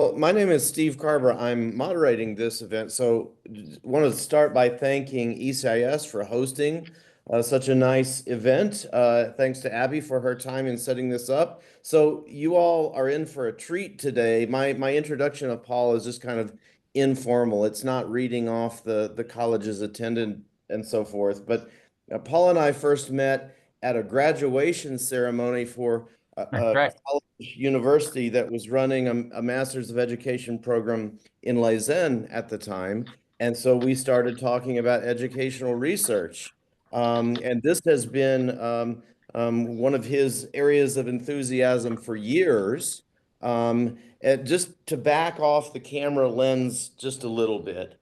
Well, my name is Steve Carver. I'm moderating this event. So want to start by thanking ECIS for hosting such a nice event. Thanks to Abby for her time in setting this up. So you all are in for a treat today. My introduction of Paul is just kind of informal. It's not reading off the college's attendant and so forth. But Paul and I first met at a graduation ceremony for That's right. college university that was running a Master's of Education program in Lausanne at the time. And so we started talking about educational research. And this has been one of his areas of enthusiasm for years. And just to back off the camera lens just a little bit,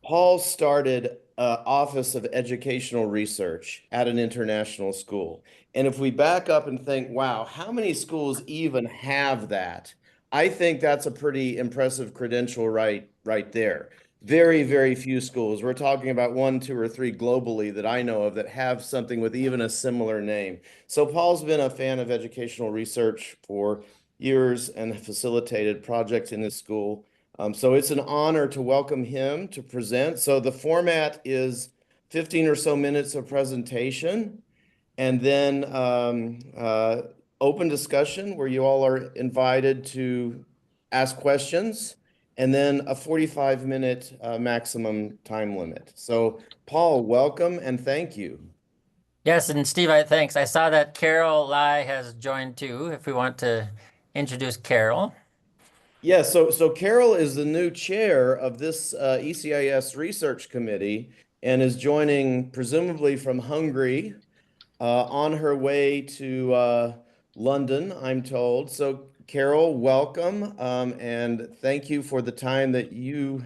Paul started Office of Educational Research at an international school. And if we back up and think, wow, how many schools even have that? I think that's a pretty impressive credential right there. Very, very few schools. We're talking about one, two, or three globally that I know of that have something with even a similar name. So Paul's been a fan of educational research for years and facilitated projects in his school. So it's an honor to welcome him to present. So the format is 15 or so minutes of presentation, and then open discussion where you all are invited to ask questions, and then a 45-minute maximum time limit. So Paul, welcome and thank you. Yes, and Steve, thanks. I saw that Carol Lai has joined too, if we want to introduce Carol. Yeah, so Carol is the new chair of this ECIS research committee and is joining presumably from Hungary on her way to London, I'm told. So Carol, welcome, and thank you for the time that you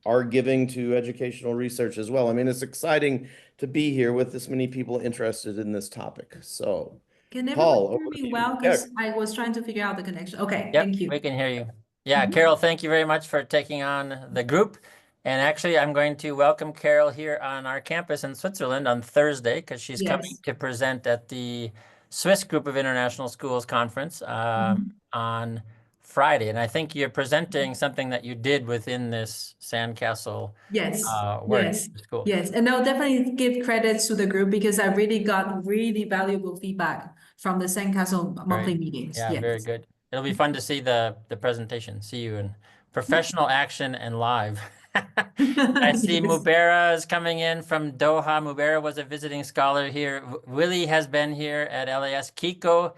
are giving to educational research as well. I mean, it's exciting to be here with this many people interested in this topic. So, Can everyone Paul, hear over to me you. well? Yeah. Because I was trying to figure out the connection. Okay, Yep, thank you. we can hear you. Yeah, Mhm. Carol, thank you very much for taking on the group. And actually, I'm going to welcome Carol here on our campus in Switzerland on Thursday because she's coming Yes. to present at the Swiss Group of International Schools Conference on Friday. And I think you're presenting something that you did within this Sandcastle Yes. work Yes. school. Yes. And I'll definitely give credits to the group because I really got really valuable feedback from the Sandcastle monthly Right. meetings. Yeah, Yes. very good. It'll be fun to see the presentation. See you in professional action and live. I see Yes. Mubera is coming in from Doha. Mubera was a visiting scholar here. Willie has been here at LAS. Kiko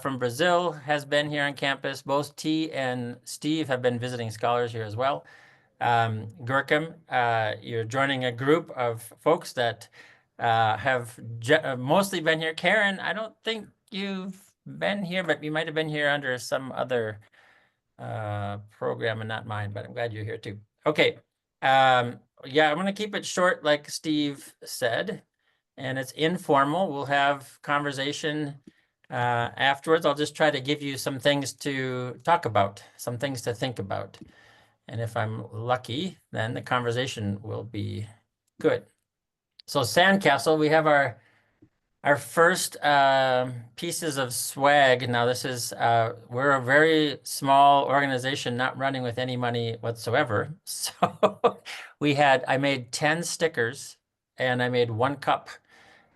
from Brazil has been here on campus. Both T and Steve have been visiting scholars here as well. Gurkam, you're joining a group of folks that have mostly been here. Karen, I don't think you've been here, but you might have been here under some other program and not mine, but I'm glad you're here too. Okay. Yeah, I'm going to keep it short, like Steve said, and it's informal. We'll have conversation afterwards. I'll just try to give you some things to talk about, some things to think about. And if I'm lucky, then the conversation will be good. So Sandcastle, we have our first pieces of swag. Now this is, we're a very small organization, not running with any money whatsoever. So I made 10 stickers and I made 1 cup.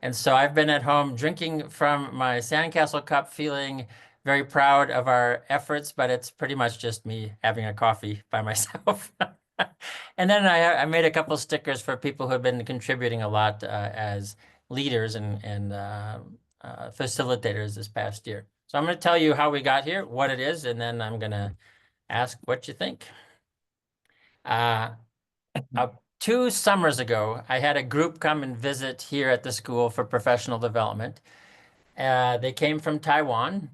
And so I've been at home drinking from my Sandcastle cup, feeling very proud of our efforts, but it's pretty much just me having a coffee by myself. And then I made a couple stickers for people who have been contributing a lot as leaders and facilitators this past year. So I'm going to tell you how we got here, what it is, and then I'm going to ask what you think. 2 summers ago, I had a group come and visit here at the school for professional development. They came from Taiwan,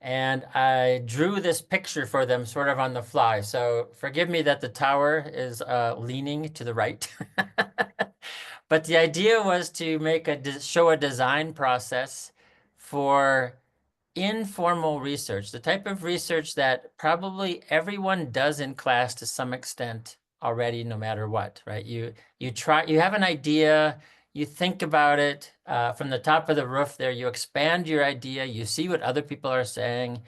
and I drew this picture for them sort of on the fly. So forgive me that the tower is leaning to the right. But the idea was to show a design process for informal research, the type of research that probably everyone does in class to some extent already, no matter what, right? You have an idea, you think about it from the top of the roof there, you expand your idea, you see what other people are saying,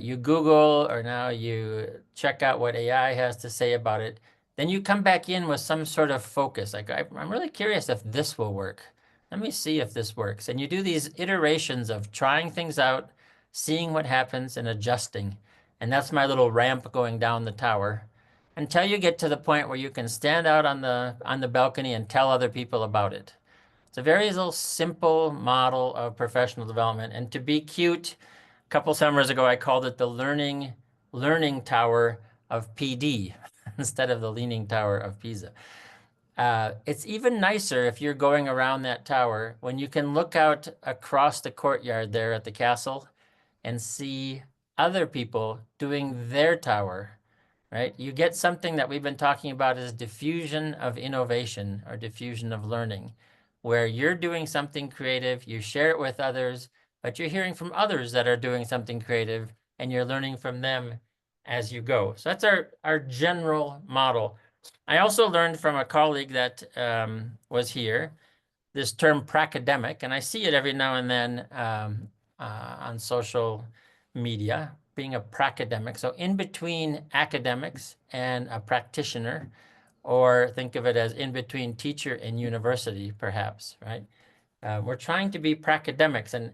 you Google, or now you check out what AI has to say about it, then you come back in with some sort of focus. Like, I'm really curious if this will work. Let me see if this works. And you do these iterations of trying things out, seeing what happens, and adjusting. And that's my little ramp going down the tower until you get to the point where you can stand out on the balcony and tell other people about it. It's a very little simple model of professional development. And to be cute, a couple summers ago, I called it the learning tower of PD instead of the leaning tower of Pisa. It's even nicer if you're going around that tower when you can look out across the courtyard there at the castle and see other people doing their tower, right? You get something that we've been talking about as diffusion of innovation or diffusion of learning, where you're doing something creative, you share it with others, but you're hearing from others that are doing something creative and you're learning from them as you go. So that's our general model. I also learned from a colleague that was here, this term pracademic, and I see it every now and then on social media, being a pracademic. So in between academics and a practitioner, or think of it as in between teacher and university, perhaps, right? We're trying to be pracademics, and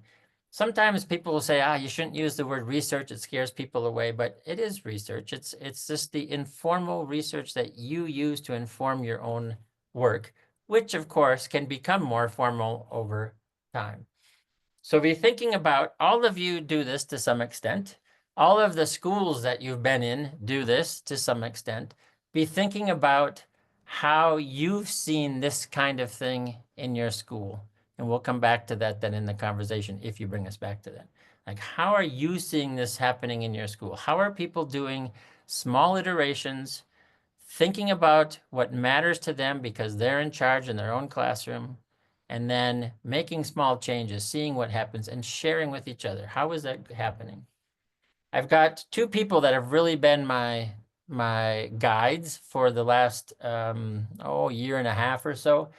sometimes people will say, you shouldn't use the word research, it scares people away, but it is research. It's just the informal research that you use to inform your own work, which of course can become more formal over time. So be thinking about, all of you do this to some extent. All of the schools that you've been in do this to some extent. Be thinking about how you've seen this kind of thing in your school. And we'll come back to that then in the conversation, if you bring us back to that. Like, how are you seeing this happening in your school? How are people doing small iterations, thinking about what matters to them because they're in charge in their own classroom, and then making small changes, seeing what happens, and sharing with each other? How is that happening? I've got two people that have really been my guides for the last year and a half or so.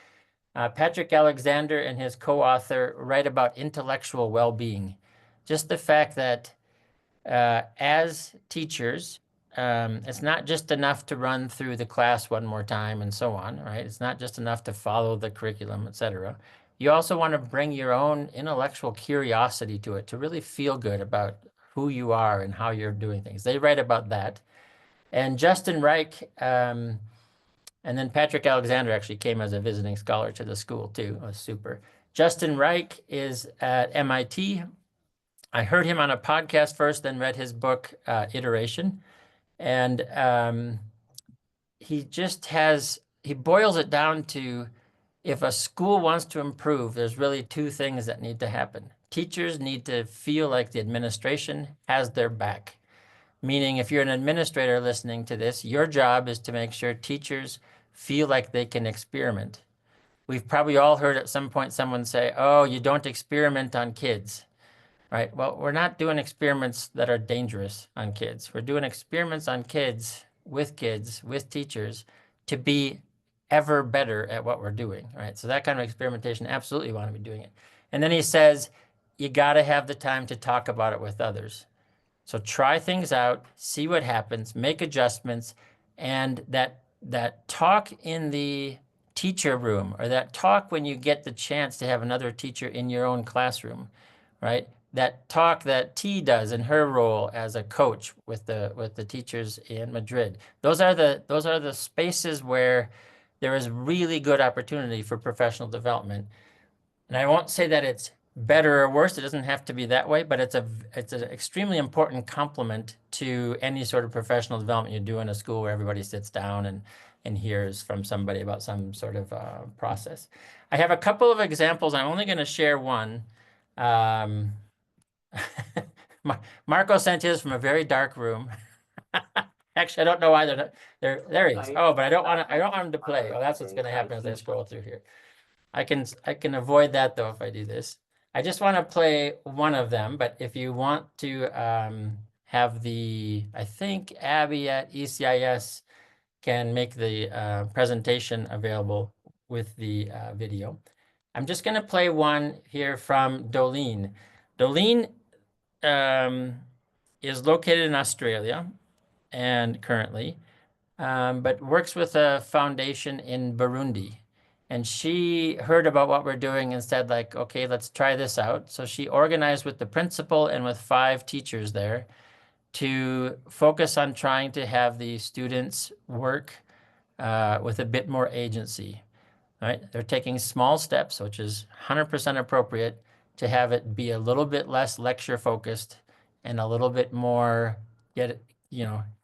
Patrick Alexander and his co-author write about intellectual well-being. Just the fact that as teachers, it's not just enough to run through the class one more time and so on, right? It's not just enough to follow the curriculum, etc. You also want to bring your own intellectual curiosity to it, to really feel good about who you are and how you're doing things. They write about that. And Justin Reich, and then Patrick Alexander actually came as a visiting scholar to the school too. It was super. Justin Reich is at MIT. I heard him on a podcast first, then read his book, Iteration. And he boils it down to, if a school wants to improve, there's really two things that need to happen. Teachers need to feel like the administration has their back. Meaning, if you're an administrator listening to this, your job is to make sure teachers feel like they can experiment. We've probably all heard at some point someone say, oh, you don't experiment on kids, right? Well, we're not doing experiments that are dangerous on kids. We're doing experiments on kids, with teachers, to be ever better at what we're doing, right? So that kind of experimentation, absolutely want to be doing it. And then he says, you got to have the time to talk about it with others. So try things out, see what happens, make adjustments, and that talk in the teacher room, or that talk when you get the chance to have another teacher in your own classroom, right? That talk that T does in her role as a coach with the teachers in Madrid. Those are the spaces where there is really good opportunity for professional development. And I won't say that it's better or worse. It doesn't have to be that way, but it's an extremely important complement to any sort of professional development you do in a school where everybody sits down and hears from somebody about some sort of process. I have a couple of examples. I'm only going to share one. Marco sent his from a very dark room. Actually, I don't know why there he is. Oh, but I don't want him to play. Oh, that's what's going to happen as I scroll through here. I can avoid that though if I do this. I just want to play one of them, but if you want to have I think Abby at ECIS can make the presentation available with the video. I'm just going to play one here from Dolene. Dolene is located in Australia and currently, but works with a foundation in Burundi. And she heard about what we're doing and said, like, okay, let's try this out. So she organized with the principal and with 5 teachers there to focus on trying to have the students work with a bit more agency. Right? They're taking small steps, which is 100% appropriate, to have it be a little bit less lecture focused and a little bit more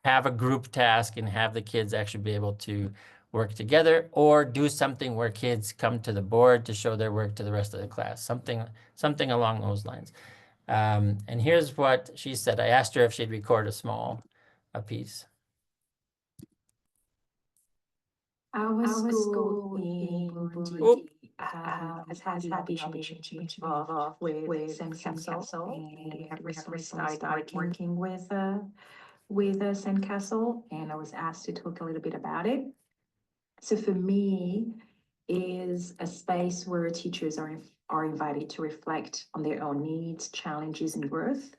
have a group task and have the kids actually be able to work together, or do something where kids come to the board to show their work to the rest of the class, something along those lines. And here's what she said. I asked her if she'd record a piece. Our school in Burundi has had the ambition to involve with Sandcastle, and we have recently started working with Sandcastle, and I was asked to talk a little bit about it. So for me, is a space where teachers are invited to reflect on their own needs, challenges, and growth.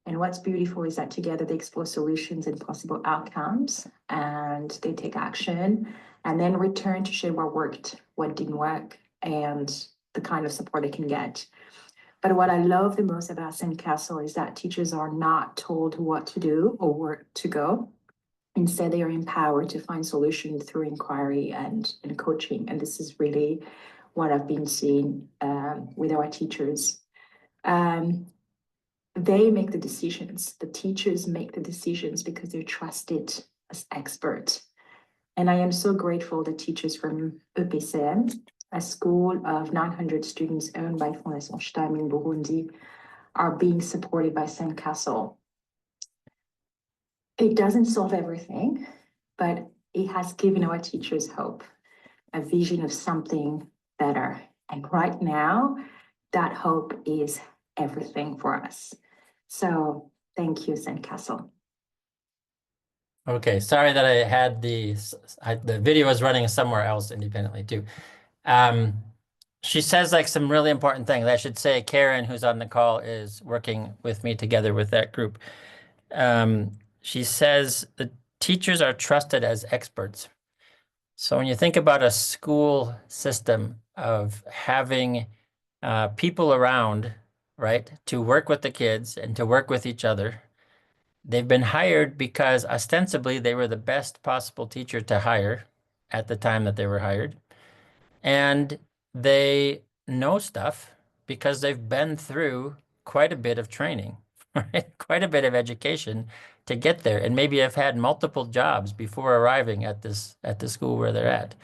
And what's beautiful is that together they explore solutions and possible outcomes, and they take action and then return to share what worked, what didn't work, and the kind of support they can get. But what I love the most about Sandcastle is that teachers are not told what to do or where to go. Instead, they are empowered to find solutions through inquiry and coaching. And this is really what I've been seeing with our teachers. They make the decisions. The teachers make the decisions because they're trusted as experts. And I am so grateful that teachers from EPCM, a school of 900 students owned by Fondation Stein in Burundi, are being supported by Sandcastle. It doesn't solve everything, but it has given our teachers hope, a vision of something better. And right now, that hope is everything for us. So thank you, Sandcastle. Okay, sorry that I had the video was running somewhere else independently too. She says like some really important things. I should say Karen, who's on the call, is working with me together with that group. She says the teachers are trusted as experts. So when you think about a school system of having people around, right, to work with the kids and to work with each other, they've been hired because ostensibly they were the best possible teacher to hire at the time that they were hired. And they know stuff because they've been through quite a bit of training, right? Quite a bit of education to get there, and maybe have had multiple jobs before arriving at the school where they're at.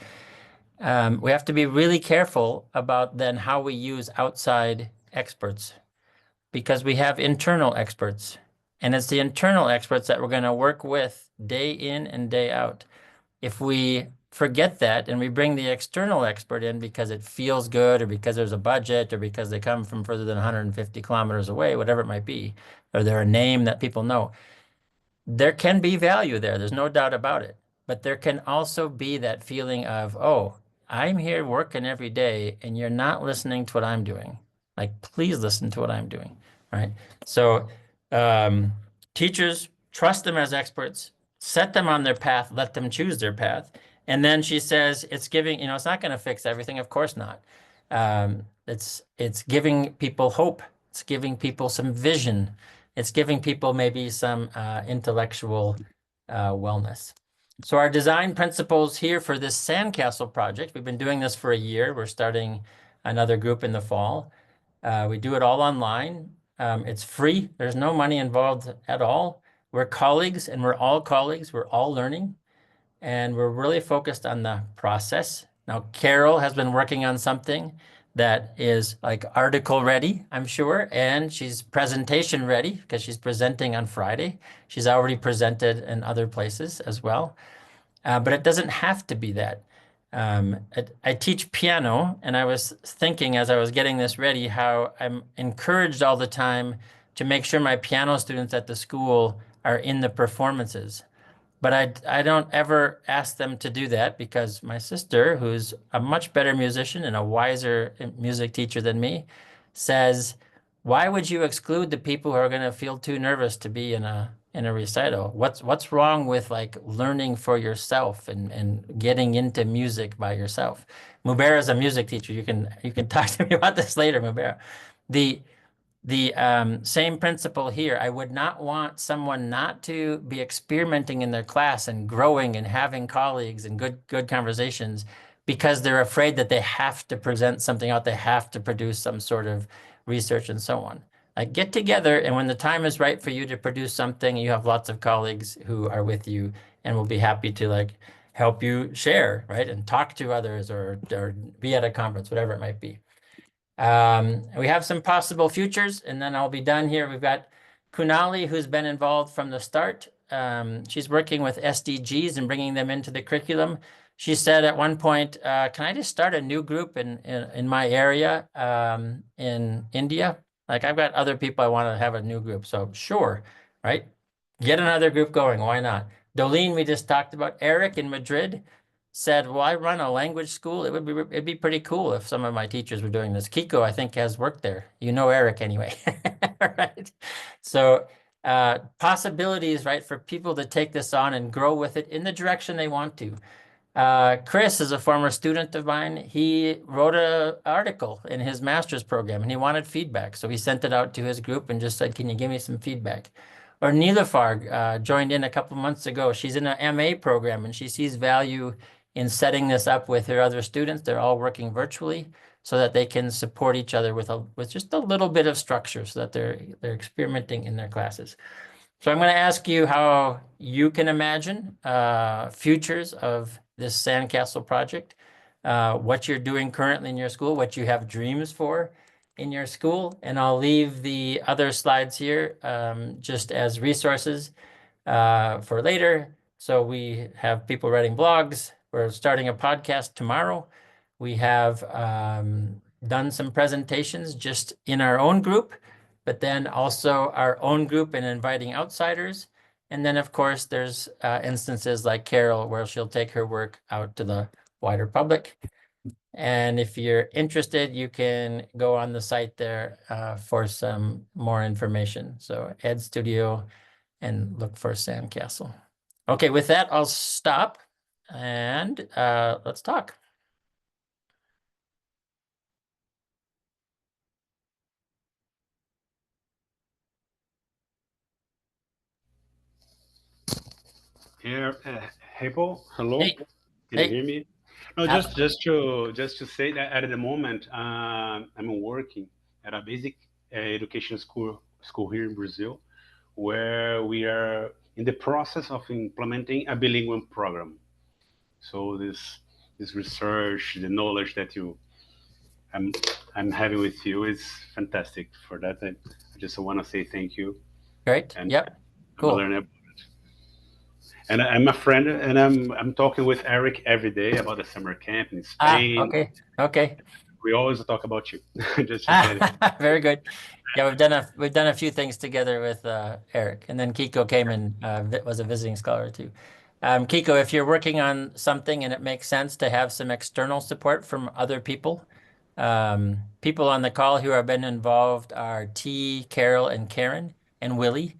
We have to be really careful about then how we use outside experts, because we have internal experts, and it's the internal experts that we're going to work with day in and day out. If we forget that and we bring the external expert in because it feels good, or because there's a budget, or because they come from further than 150 kilometers away, whatever it might be, or they're a name that people know, there can be value there. There's no doubt about it. But there can also be that feeling of, oh, I'm here working every day and you're not listening to what I'm doing. Like, please listen to what I'm doing, right? So teachers, trust them as experts, set them on their path, let them choose their path. And then she says it's giving, it's not going to fix everything. Of course not. It's giving people hope. It's giving people some vision. It's giving people maybe some intellectual wellness. So our design principles here for this Sandcastle project, we've been doing this for a year. We're starting another group in the fall. We do it all online. It's free. There's no money involved at all. We're colleagues, and we're all colleagues. We're all learning, and we're really focused on the process. Now, Carol has been working on something that is like article ready, I'm sure, and she's presentation ready because she's presenting on Friday. She's already presented in other places as well, but it doesn't have to be that. I teach piano, and I was thinking as I was getting this ready how I'm encouraged all the time to make sure my piano students at the school are in the performances. But I don't ever ask them to do that, because my sister, who's a much better musician and a wiser music teacher than me, says, why would you exclude the people who are going to feel too nervous to be in a recital? What's wrong with like learning for yourself and getting into music by yourself? Mubera is a music teacher. You can talk to me about this later, Mubera. The same principle here. I would not want someone not to be experimenting in their class and growing and having colleagues and good conversations because they're afraid that they have to present something out, they have to produce some sort of research and so on. Like get together, and when the time is right for you to produce something, you have lots of colleagues who are with you and will be happy to like help you share, right? And talk to others or be at a conference, whatever it might be. We have some possible futures, and then I'll be done here. We've got Kunali, who's been involved from the start. She's working with SDGs and bringing them into the curriculum. She said at one point, can I just start a new group in my area in India? Like I've got other people I want to have a new group. So sure, right? Get another group going. Why not? Dolene, we just talked about. Eric in Madrid said, well, I run a language school. It'd be pretty cool if some of my teachers were doing this. Kiko, I think, has worked there. You know Eric anyway, right? So possibilities, right, for people to take this on and grow with it in the direction they want to. Chris is a former student of mine. He wrote an article in his master's program and he wanted feedback. So he sent it out to his group and just said, can you give me some feedback? Or Nilafar joined in a couple months ago. She's in an MA program and she sees value in setting this up with her other students. They're all working virtually so that they can support each other with just a little bit of structure so that they're experimenting in their classes. So I'm going to ask you how you can imagine futures of this Sandcastle project, what you're doing currently in your school, what you have dreams for in your school, and I'll leave the other slides here just as resources for later. So we have people writing blogs. We're starting a podcast tomorrow. We have done some presentations just in our own group, but then also our own group and inviting outsiders. And then, of course, there's instances like Carol, where she'll take her work out to the wider public. And if you're interested, you can go on the site there for some more information. So Ed Studio and look for Sandcastle. Okay, with that, I'll stop and let's talk. Here, hey Paul, hello. Hey. Can Hey. you hear me? No, just to say that at the moment, I'm working at a basic education school here in Brazil, where we are in the process of implementing a bilingual program. So this research, the knowledge that I'm having with you is fantastic. For that, I just want to say thank you. Great. And yep. Cool. Learn about it. And I'm a friend, and I'm talking with Eric every day about the summer camp in Spain. Okay. Okay. We always talk about you. Just Very good. Yeah, we've done a few things together with Eric, and then Kiko came and was a visiting scholar too. Kiko, if you're working on something and it makes sense to have some external support from other people, people on the call who have been involved are T, Carol, and Karen, and Willie.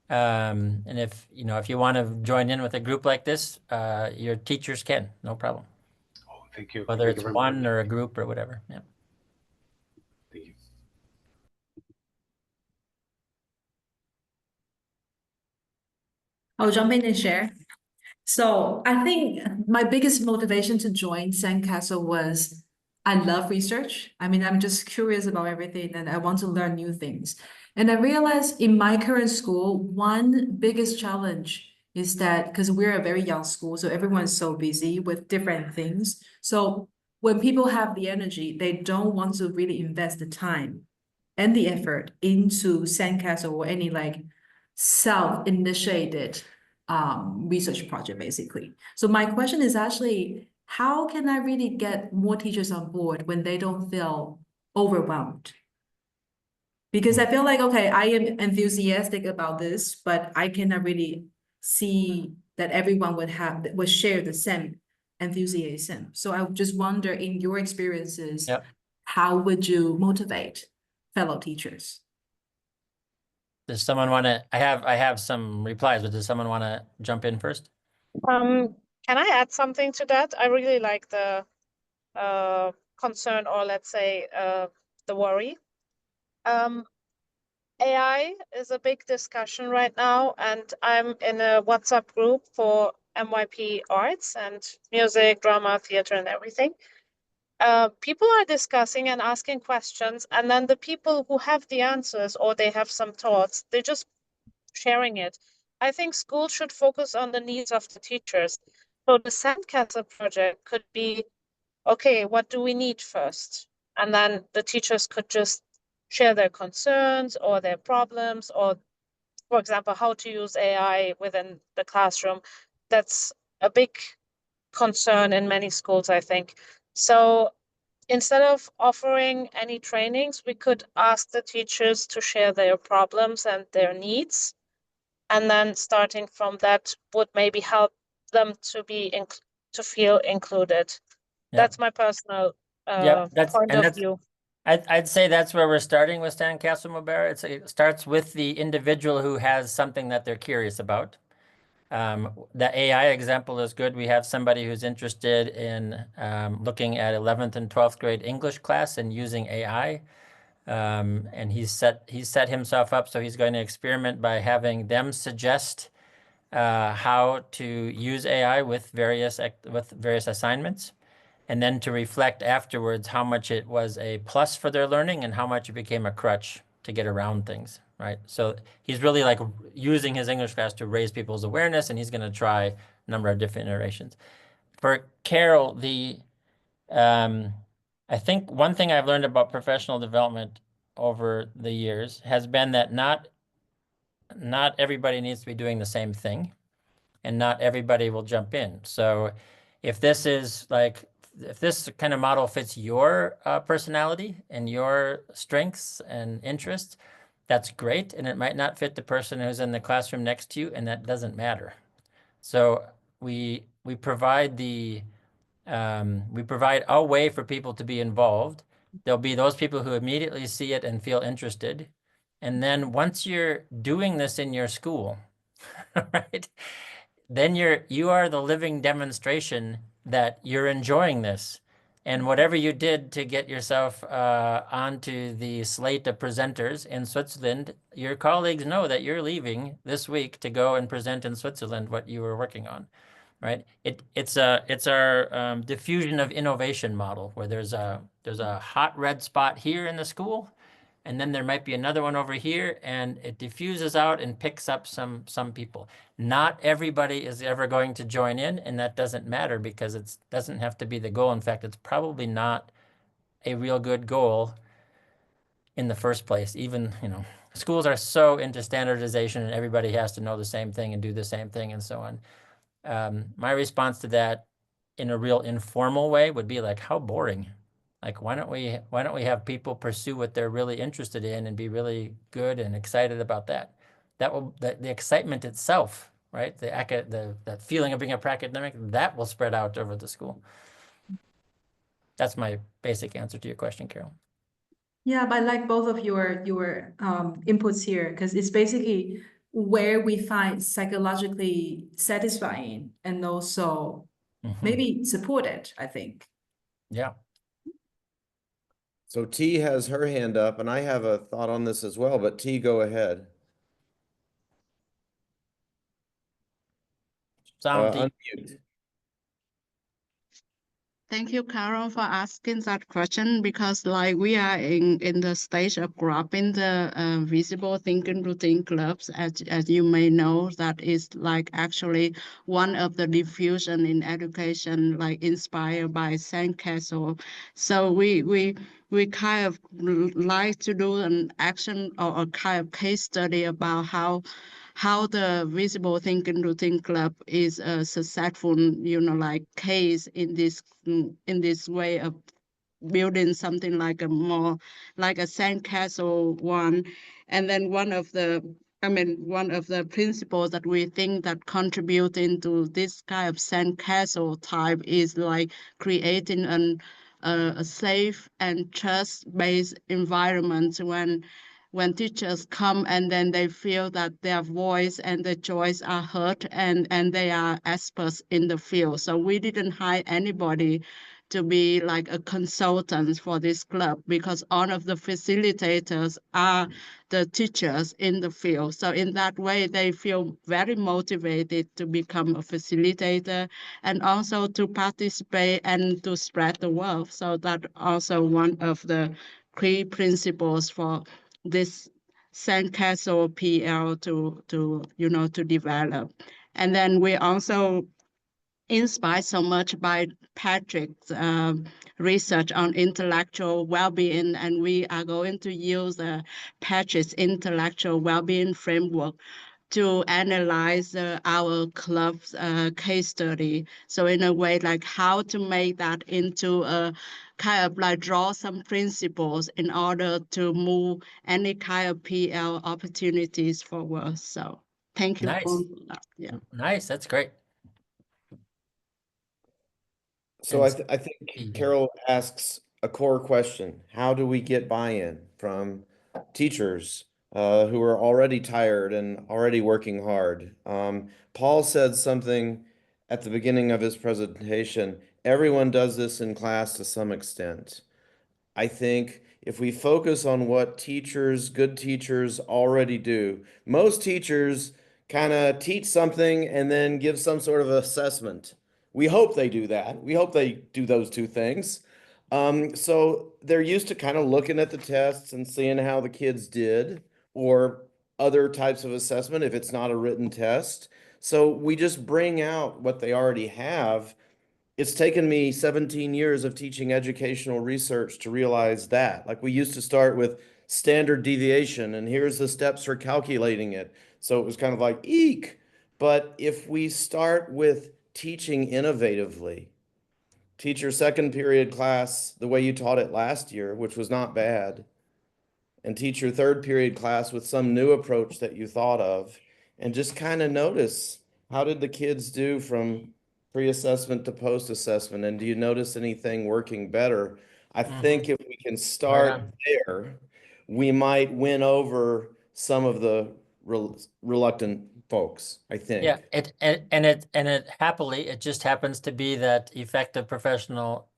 And if you want to join in with a group like this, your teachers can, no problem. Oh, thank you. Whether it's one or a group or whatever. Yeah. Thank you. I'll jump in and share. So I think my biggest motivation to join Sandcastle was I love research. I mean, I'm just curious about everything and I want to learn new things. And I realized in my current school, one biggest challenge is that because we're a very young school, so everyone's so busy with different things. So when people have the energy, they don't want to really invest the time and the effort into Sandcastle or any like self-initiated research project, basically. So my question is actually, how can I really get more teachers on board when they don't feel overwhelmed? Because I feel like, okay, I am enthusiastic about this, but I cannot really see that everyone would share the same enthusiasm. So I just wonder, in your experiences, Yep. how would you motivate fellow teachers. Does someone want to, I have some replies, but does someone want to jump in first? Can I add something to that? I really like the concern, or let's say the worry. AI is a big discussion right now, and I'm in a WhatsApp group for MYP arts and music, drama, theater, and everything. People are discussing and asking questions, and then the people who have the answers or they have some thoughts, they're just sharing it. I think schools should focus on the needs of the teachers. So the Sandcastle project could be, okay, what do we need first? And then the teachers could just share their concerns or their problems, or, for example, how to use AI within the classroom. That's a big concern in many schools, I think. So instead of offering any trainings, we could ask the teachers to share their problems and their needs. And then starting from that would maybe help them to to feel included. Yeah. That's my personal Yeah, point of view. I'd say that's where we're starting with Sandcastle Mubera. It starts with the individual who has something that they're curious about. The AI example is good. We have somebody who's interested in looking at 11th and 12th grade English class and using AI. And he's set himself up, so he's going to experiment by having them suggest how to use AI with various assignments, and then to reflect afterwards how much it was a plus for their learning and how much it became a crutch to get around things, right? So he's really like using his English class to raise people's awareness, and he's going to try a number of different iterations. For Carol, I think one thing I've learned about professional development over the years has been that not everybody needs to be doing the same thing, and not everybody will jump in. So if this kind of model fits your personality and your strengths and interests, that's great. And it might not fit the person who's in the classroom next to you, and that doesn't matter. So we provide a way for people to be involved. There'll be those people who immediately see it and feel interested. And then once you're doing this in your school, right, then you are the living demonstration that you're enjoying this. And whatever you did to get yourself onto the slate of presenters in Switzerland, your colleagues know that you're leaving this week to go and present in Switzerland what you were working on, right? It's our diffusion of innovation model, where there's a hot red spot here in the school, and then there might be another one over here, and it diffuses out and picks up some people. Not everybody is ever going to join in, and that doesn't matter, because it doesn't have to be the goal. In fact, it's probably not a real good goal in the first place. Even, schools are so into standardization, and everybody has to know the same thing and do the same thing and so on. My response to that in a real informal way would be like, how boring. Like, why don't we have people pursue what they're really interested in and be really good and excited about that? The excitement itself, right? That feeling of being a academic, that will spread out over the school. That's my basic answer to your question, Carol. Yeah, but I like both of your inputs here, because it's basically where we find psychologically satisfying and also maybe supported, I think. Yeah. So T has her hand up, and I have a thought on this as well, but T, go ahead. Unmute. Thank you, Carol, for asking that question, because like we are in the stage of grabbing the visible thinking routine clubs, as you may know, that is like actually one of the diffusion in education, like inspired by Sandcastle. So we kind of like to do an action or a kind of case study about how the visible thinking routine club is a successful, like case in this way of building something like a more like a sandcastle one. And then one of the principles that we think that contribute into this kind of sandcastle type is like creating a safe and trust-based environment when teachers come and then they feel that their voice and their choice are heard and they are experts in the field. So we didn't hire anybody to be like a consultant for this club because all of the facilitators are the teachers in the field. So in that way, they feel very motivated to become a facilitator and also to participate and to spread the word. So that also one of the key principles for this Sandcastle PL to develop. And then we also inspired so much by Patrick's research on intellectual well-being, and we are going to use Patrick's intellectual well-being framework to analyze our club's case study. So in a way, like how to make that into a kind of like draw some principles in order to move any kind of PL opportunities forward. So thank you Nice. for that. Yeah. Nice. That's great. So And I think Carol asks a core question. How do we get buy-in from teachers who are already tired and already working hard? Paul said something at the beginning of his presentation. Everyone does this in class to some extent. I think if we focus on what teachers, good teachers already do, most teachers kind of teach something and then give some sort of assessment. We hope they do that. We hope they do those two things. So they're used to kind of looking at the tests and seeing how the kids did, or other types of assessment if it's not a written test. So we just bring out what they already have. It's taken me 17 years of teaching educational research to realize that. Like, we used to start with standard deviation, and here's the steps for calculating it. So it was kind of like, eek. But if we start with teaching innovatively, teach your second period class the way you taught it last year, which was not bad, and teach your third period class with some new approach that you thought of, and just kind of notice, how did the kids do from pre-assessment to post-assessment, and do you notice anything working better? I think if we can start there, we might win over some of the reluctant folks, I think. Yeah, it happily, it just happens to be that effective professional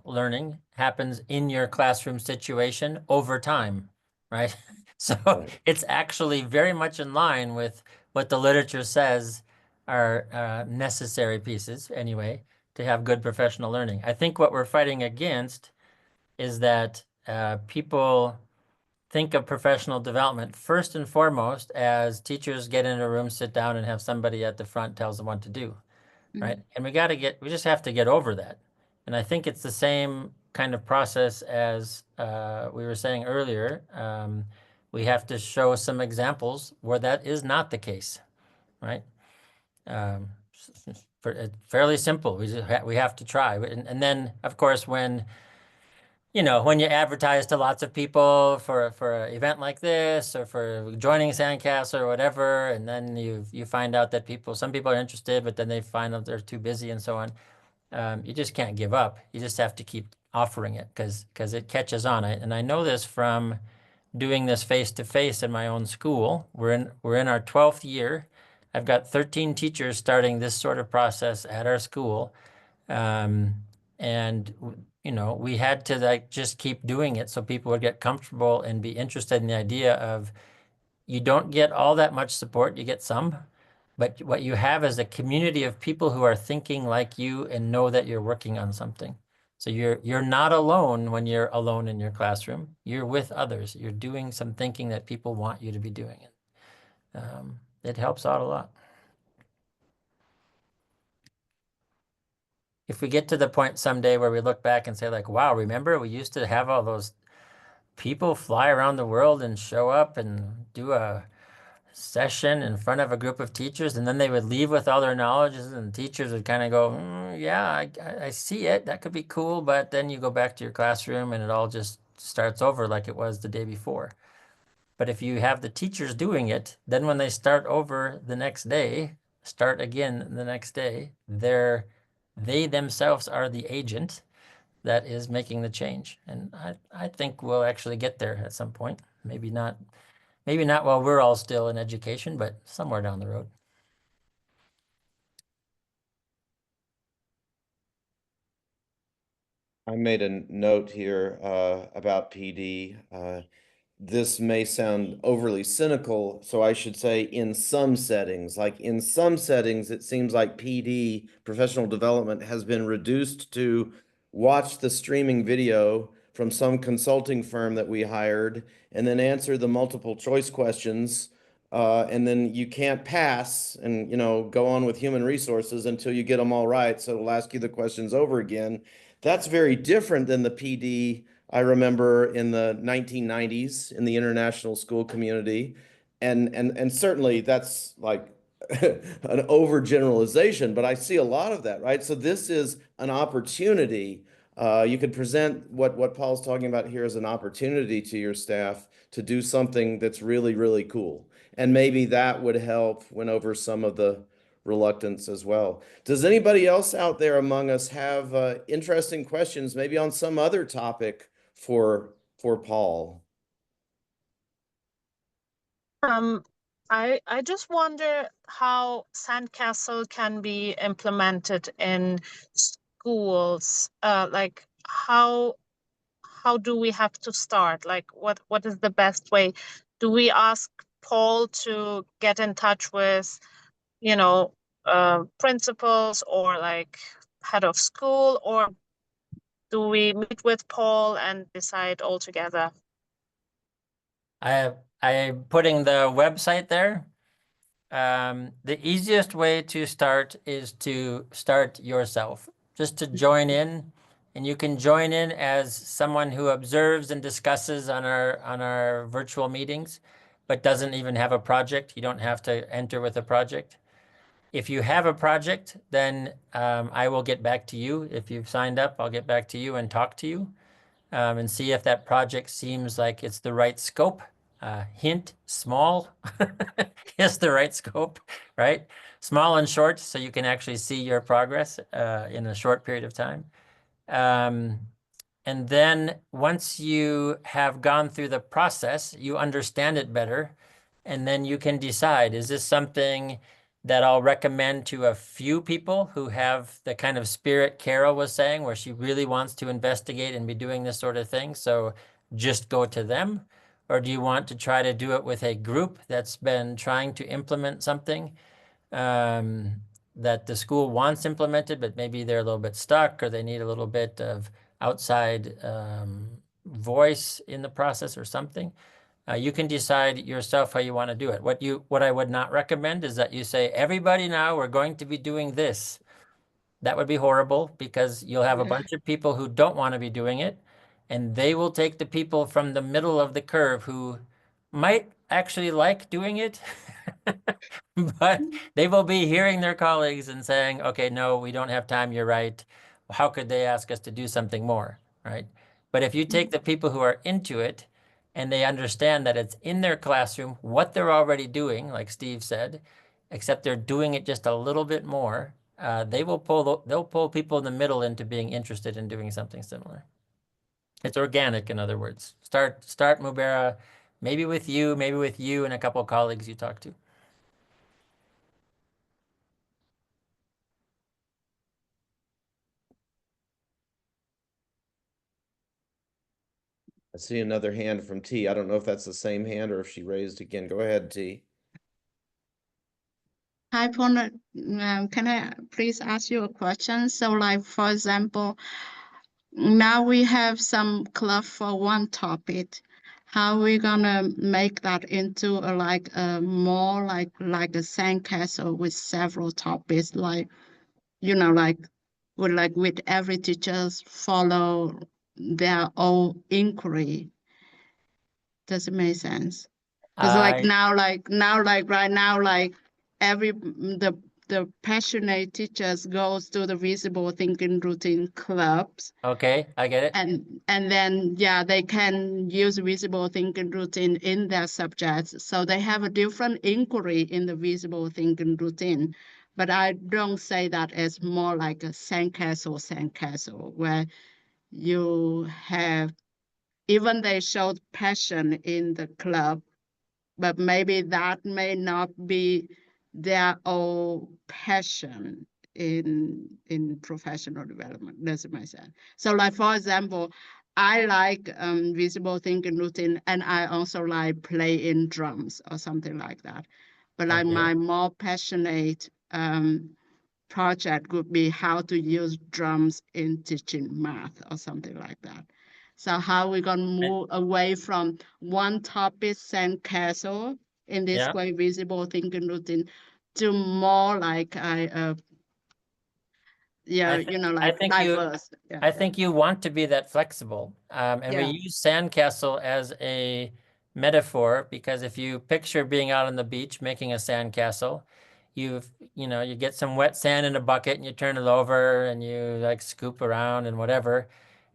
learning happens in your classroom situation over time, right? So it's actually very much in line with what the literature says are necessary pieces, anyway, to have good professional learning. I think what we're fighting against is that people think of professional development first and foremost as teachers get in a room, sit down, and have somebody at the front tells them what to do, right? And we just have to get over that. And I think it's the same kind of process as we were saying earlier. We have to show some examples where that is not the case, right? Fairly simple. We have to try. And then, of course, when you advertise to lots of people for an event like this, or for joining Sandcastle or whatever, and then you find out that some people are interested, but then they find out they're too busy and so on. You just can't give up. You just have to keep offering it because it catches on. And I know this from doing this face-to-face in my own school. We're in our 12th year. I've got 13 teachers starting this sort of process at our school. And we had to just keep doing it so people would get comfortable and be interested in the idea of, you don't get all that much support, you get some, but what you have is a community of people who are thinking like you and know that you're working on something. So you're not alone when you're alone in your classroom. You're with others. You're doing some thinking that people want you to be doing it. It helps out a lot. If we get to the point someday where we look back and say like, wow, remember we used to have all those people fly around the world and show up and do a session in front of a group of teachers, and then they would leave with all their knowledge, and teachers would kind of go, yeah, I see it. That could be cool. But then you go back to your classroom and it all just starts over like it was the day before. But if you have the teachers doing it, then when they start over the next day, start again the next day, they themselves are the agent. that is making the change. And I think we'll actually get there at some point. Maybe not while we're all still in education, but somewhere down the road. I made a note here about PD. This may sound overly cynical, so I should say in some settings. Like in some settings, it seems like PD, professional development, has been reduced to watch the streaming video from some consulting firm that we hired and then answer the multiple choice questions. And then you can't pass and, go on with human resources until you get them all right. So it'll ask you the questions over again. That's very different than the PD I remember in the 1990s in the international school community. And certainly that's like an overgeneralization, but I see a lot of that, right? So this is an opportunity. You could present what Paul's talking about here as an opportunity to your staff to do something that's really, really cool. And maybe that would help win over some of the reluctance as well. Does anybody else out there among us have interesting questions, maybe on some other topic for Paul? I just wonder how Sandcastle can be implemented in schools. Like how do we have to start? Like what is the best way? Do we ask Paul to get in touch with, principals or like head of school, or do we meet with Paul and decide all together? I'm putting the website there. The easiest way to start is to start yourself, just to join in, and you can join in as someone who observes and discusses on our virtual meetings, but doesn't even have a project. You don't have to enter with a project. If you have a project, then I will get back to you. If you've signed up, I'll get back to you and talk to you and see if that project seems like it's the right scope. Hint, small is the right scope, right? Small and short, so you can actually see your progress in a short period of time. And then once you have gone through the process, you understand it better, and then you can decide, is this something that I'll recommend to a few people who have the kind of spirit Carol was saying, where she really wants to investigate and be doing this sort of thing, so just go to them? Or do you want to try to do it with a group that's been trying to implement something that the school wants implemented, but maybe they're a little bit stuck or they need a little bit of outside voice in the process or something? You can decide yourself how you want to do it. What I would not recommend is that you say, everybody now, we're going to be doing this. That would be horrible, because you'll have a bunch of people who don't want to be doing it, and they will take the people from the middle of the curve who might actually like doing it, but they will be hearing their colleagues and saying, okay, no, we don't have time, you're right. How could they ask us to do something more, right? But if you take the people who are into it and they understand that it's in their classroom, what they're already doing, like Steve said, except they're doing it just a little bit more, they'll pull people in the middle into being interested in doing something similar. It's organic, in other words. Start Mubera, maybe with you and a couple of colleagues you talk to. I see another hand from T. I don't know if that's the same hand or if she raised again. Go ahead, T. Hi, Paul. Can I please ask you a question? So, like, for example, now we have some club for one topic. How are we gonna make that into a more like a sandcastle with several topics, like, with every teachers follow their own inquiry? Does it make sense? Because right now, the passionate teachers goes to the visible thinking routine clubs. Okay, I get it. And then they can use visible thinking routine in their subjects. So they have a different inquiry in the visible thinking routine. But I don't say that as more like a sandcastle, where you have, even they showed passion in the club, but maybe that may not be their own passion in professional development. Does it make sense? So like, for example, I like visible thinking routine, and I also like playing drums or something like that. But like Okay. my more passionate project would be how to use drums in teaching math or something like that. So how we gonna move away from one topic, sandcastle, in this Yeah. way, visible thinking routine, to more like I like think you diverse. Yeah. I think you want to be that flexible. And we Yeah. use sandcastle as a metaphor because if you picture being out on the beach making a sandcastle, you get some wet sand in a bucket and you turn it over and you like scoop around and whatever.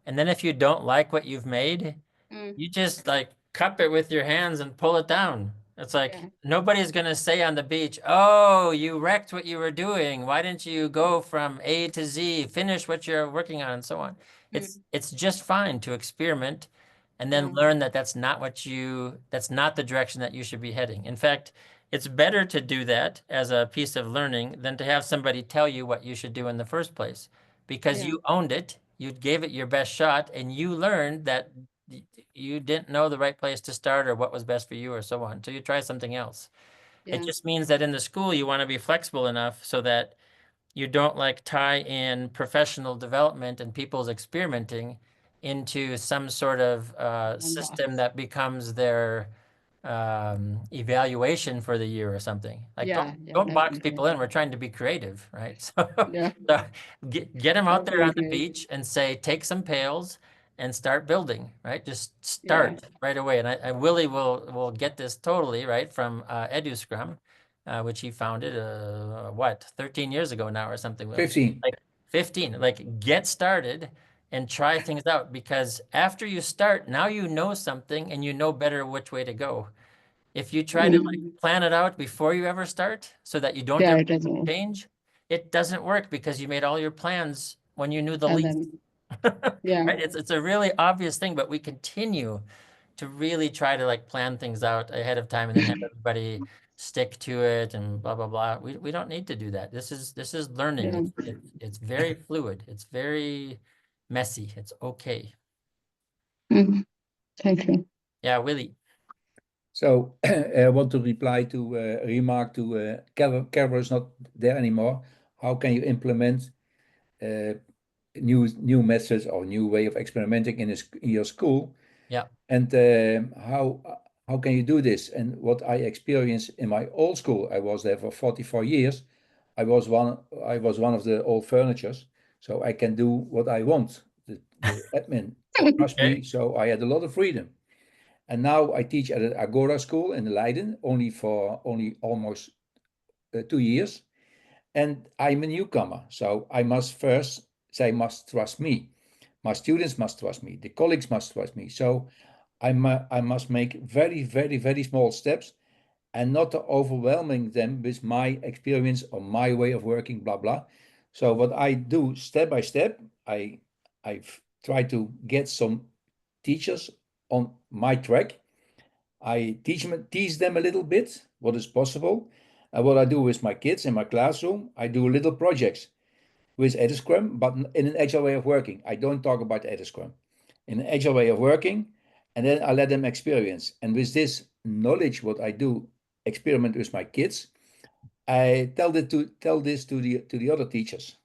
And then if you don't like what you've made, you just like cup it with your hands and pull it down. It's like Yeah. nobody's gonna say on the beach, "Oh, you wrecked what you were doing. Why didn't you go from A to Z, finish what you're working on, and so on?" It's just fine to experiment and then learn that that's not the direction that you should be heading. In fact, it's better to do that as a piece of learning than to have somebody tell you what you should do in the first place because Yeah. you owned it, you gave it your best shot, and you learned that you didn't know the right place to start or what was best for you or so on. So you try something else. Yeah. It just means that in the school, you want to be flexible enough so that you don't like tie in professional development and people's experimenting into some sort of system that becomes their evaluation for the year or something. Like Yeah. don't box Definitely. people in. We're trying to be creative, right? So, Yeah. so get them out there on the Definitely. beach and say, take some pails and start building, right? Just Yeah. start right away. And I Willie will get this totally right from EduScrum, which he founded 13 years ago now or something. 15. Like 15. Like get started and try things out because after you start, now you know something and you know better which way to go. If you try to like plan it out before you ever start so that you don't Yeah, ever it doesn't. change, it doesn't work because you made all your plans when you knew the And least. then, yeah. Right? It's a really obvious thing, but we continue to really try to like plan things out ahead of time and then have everybody stick to it and blah blah blah. We don't need to do that. This is learning. Yeah. It's very fluid. It's very messy. It's okay. Thank you. Yeah, Willie. So I want to reply to a remark to Carol is not there anymore. How can you implement new methods or new way of experimenting in your school? Yeah. And how can you do this? And what I experienced in my old school, I was there for 44 years. I was one of the old furnitures, so I can do what I want. The admin trust me, so I had a lot of freedom. And now I teach at an Agora school in Leiden, only almost 2 years. And I'm a newcomer, so I must first say must trust me. My students must trust me. The colleagues must trust me. So I must make very, very, very small steps and not overwhelming them with my experience or my way of working, blah, blah. So what I do step by step, I've tried to get some teachers on my track. I teach them a little bit what is possible. And what I do with my kids in my classroom, I do little projects with EduScrum, but in an agile way of working. I don't talk about EduScrum. In an agile way of working, and then I let them experience. And with this knowledge, what I do, experiment with my kids, I tell this to the other teachers.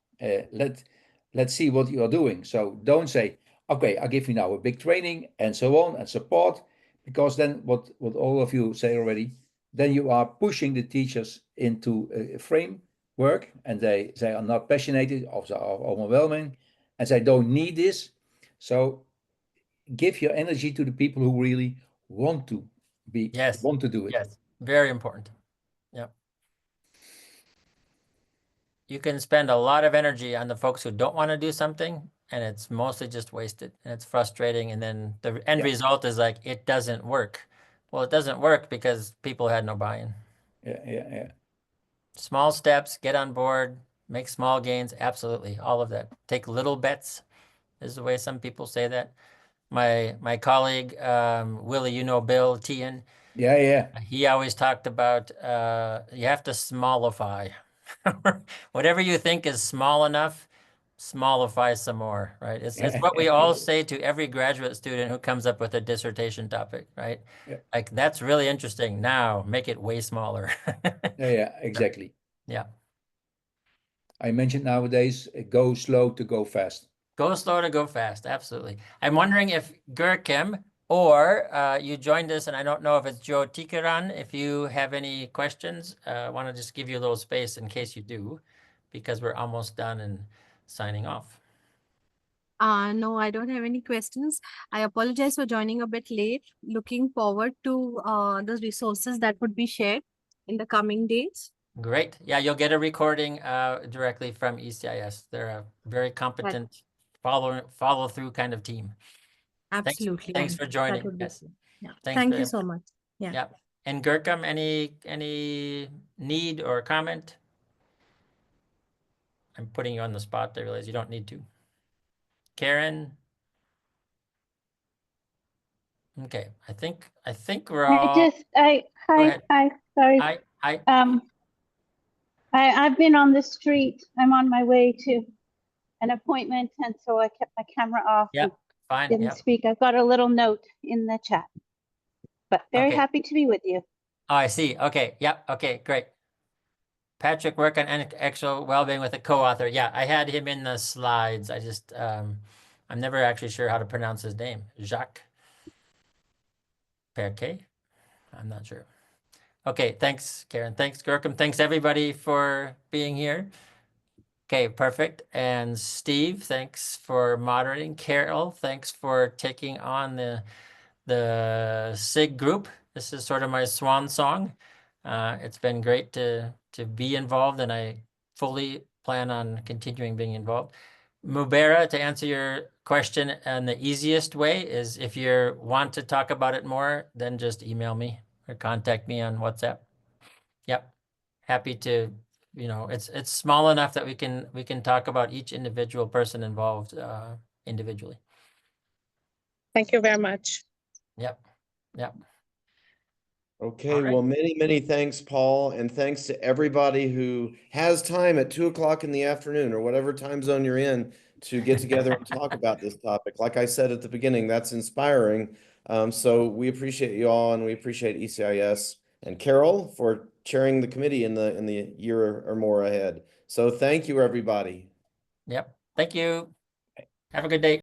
Let's see what you are doing. So don't say, okay, I'll give you now a big training and so on and support, because then what all of you say already, then you are pushing the teachers into a framework and they are not passionate or they are overwhelming and they don't need this. So give your energy to the people who really want to do it. Yes, very important. Yep. You can spend a lot of energy on the folks who don't want to do something, and it's mostly just wasted, and it's frustrating. And then the end result is like, it doesn't work. Well, it doesn't work because people had no buy-in. Yeah. Small steps, get on board, make small gains. Absolutely. All of that. Take little bets. is the way some people say that. My colleague, Willie, you know Bill Tian, Yeah, yeah. he always talked about you have to smallify. Whatever you think is small enough, smallify some more, right? It's what we all say to every graduate student who comes up with a dissertation topic, right? Yeah. Like, that's really interesting. Now make it way smaller. Yeah, exactly. Yeah. I mentioned nowadays, go slow to go fast. Go slow to go fast. Absolutely. I'm wondering if Gurkim or you joined us, and I don't know if it's Joe Tikaran. If you have any questions, I want to just give you a little space in case you do, because we're almost done and signing off. No, I don't have any questions. I apologize for joining a bit late. Looking forward to the resources that would be shared in the coming days. Great. Yeah, you'll get a recording directly from ECIS. They're a very competent follow through kind of team. Absolutely. Thanks for joining. That would be Yes. yeah. Thanks Thank very you so much. Yeah. Yeah. And Gurkum, any need or comment? I'm putting you on the spot. I realize you don't need to. Karen? Okay. I think we're all. Go ahead. Hi, sorry. Hi. I've been on the street. I'm on my way to an appointment, and so I kept my camera off. Yeah, and fine. Didn't Yeah. speak. I've got a little note in the chat, but very Okay. happy to be with you. Oh, I see. Okay. Yep. Okay, great. Patrick work on actual well-being with a co-author. Yeah, I had him in the slides. I just I'm never actually sure how to pronounce his name. Jacques Perquet? I'm not sure. Okay, thanks, Karen. Thanks, Gurkum. Thanks everybody for being here. Okay, perfect. And Steve, thanks for moderating. Carol, thanks for taking on the SIG group. This is sort of my swan song. It's been great to be involved, and I fully plan on continuing being involved. Mubera, to answer your question, and the easiest way is if you want to talk about it more, then just email me or contact me on WhatsApp. Yep, happy to. You know, it's small enough that we can talk about each individual person involved individually. Thank you very much. Yep. Okay, All right. well, many thanks, Paul, and thanks to everybody who has time at 2:00 in the afternoon or whatever time zone you're in to get together and talk about this topic. Like I said at the beginning, that's inspiring. So we appreciate you all, and we appreciate ECIS and Carol for chairing the committee in the year or more ahead. So thank you, everybody. Yep. Thank you. Have a good day.